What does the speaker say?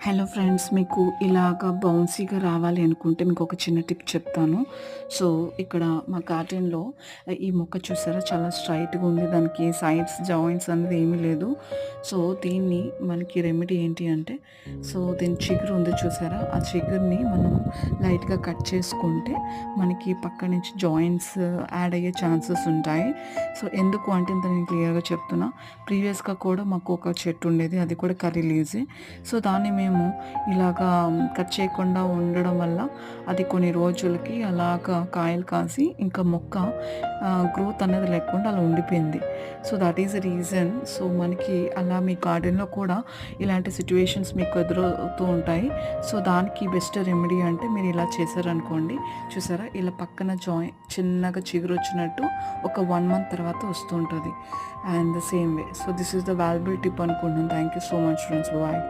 Hello friends, మీకు ఇలాగా బౌన్సీగా రావాలి అనుకుంటే మీకు ఒక చిన్న టిప్ చెప్తాను. సో, ఇక్కడ మా గార్డెన్‌లో ఈ మొక్క చూసారా చాలా స్ట్రెయిట్‌గా ఉంది. దానికి సైడ్స్ జాయింట్స్ అనేది ఏమీ లేదు. సో, దీన్ని మనకి రెమెడీ ఏంటి అంటే, దీని చిగురు ఉంది చూసారా? ఆ చిగురుని మనం లైట్‌గా కట్ చేసుకుంటే మనకి పక్క నుంచి జాయింట్స్ యాడ్ అయ్యే ఛాన్సెస్ ఉంటాయి. సో, ఎందుకు అంటే ఇంత నేను క్లియర్‌గా చెప్తున్నా. ప్రీవియస్‌గా కూడా మాకు ఒక చెట్టు ఉండేది. అది కూడా కర్రీ లీవ్సే. సో, దాన్ని మేము ఇలాగా కట్ చేయకుండా ఉండడం వల్ల అది కొన్ని రోజులకి అలాగా కాయలు కాసి ఇంకా మొక్క గ్రోత్ అనేది లేకుండా అలా ఉండిపోయింది. So, that is the reason. So, మనకి అలా మీ గార్డెన్‌లో కూడా ఇలాంటి సిట్యుయేషన్స్ మీకు ఎదురవుతూ ఉంటాయి. సో, దానికి బెస్ట్ రెమెడీ అంటే మీరు ఇలా చేశారనుకోండి. చూసారా? ఇలా పక్కన చిన్నగా చిగురొచ్చినట్టు ఒక 1 మంత్ తర్వాత వస్తూ ఉంటది. And the same way. So, this is the valuable tip అనుకుంటున్నాను. Thank you so much friends. Bye.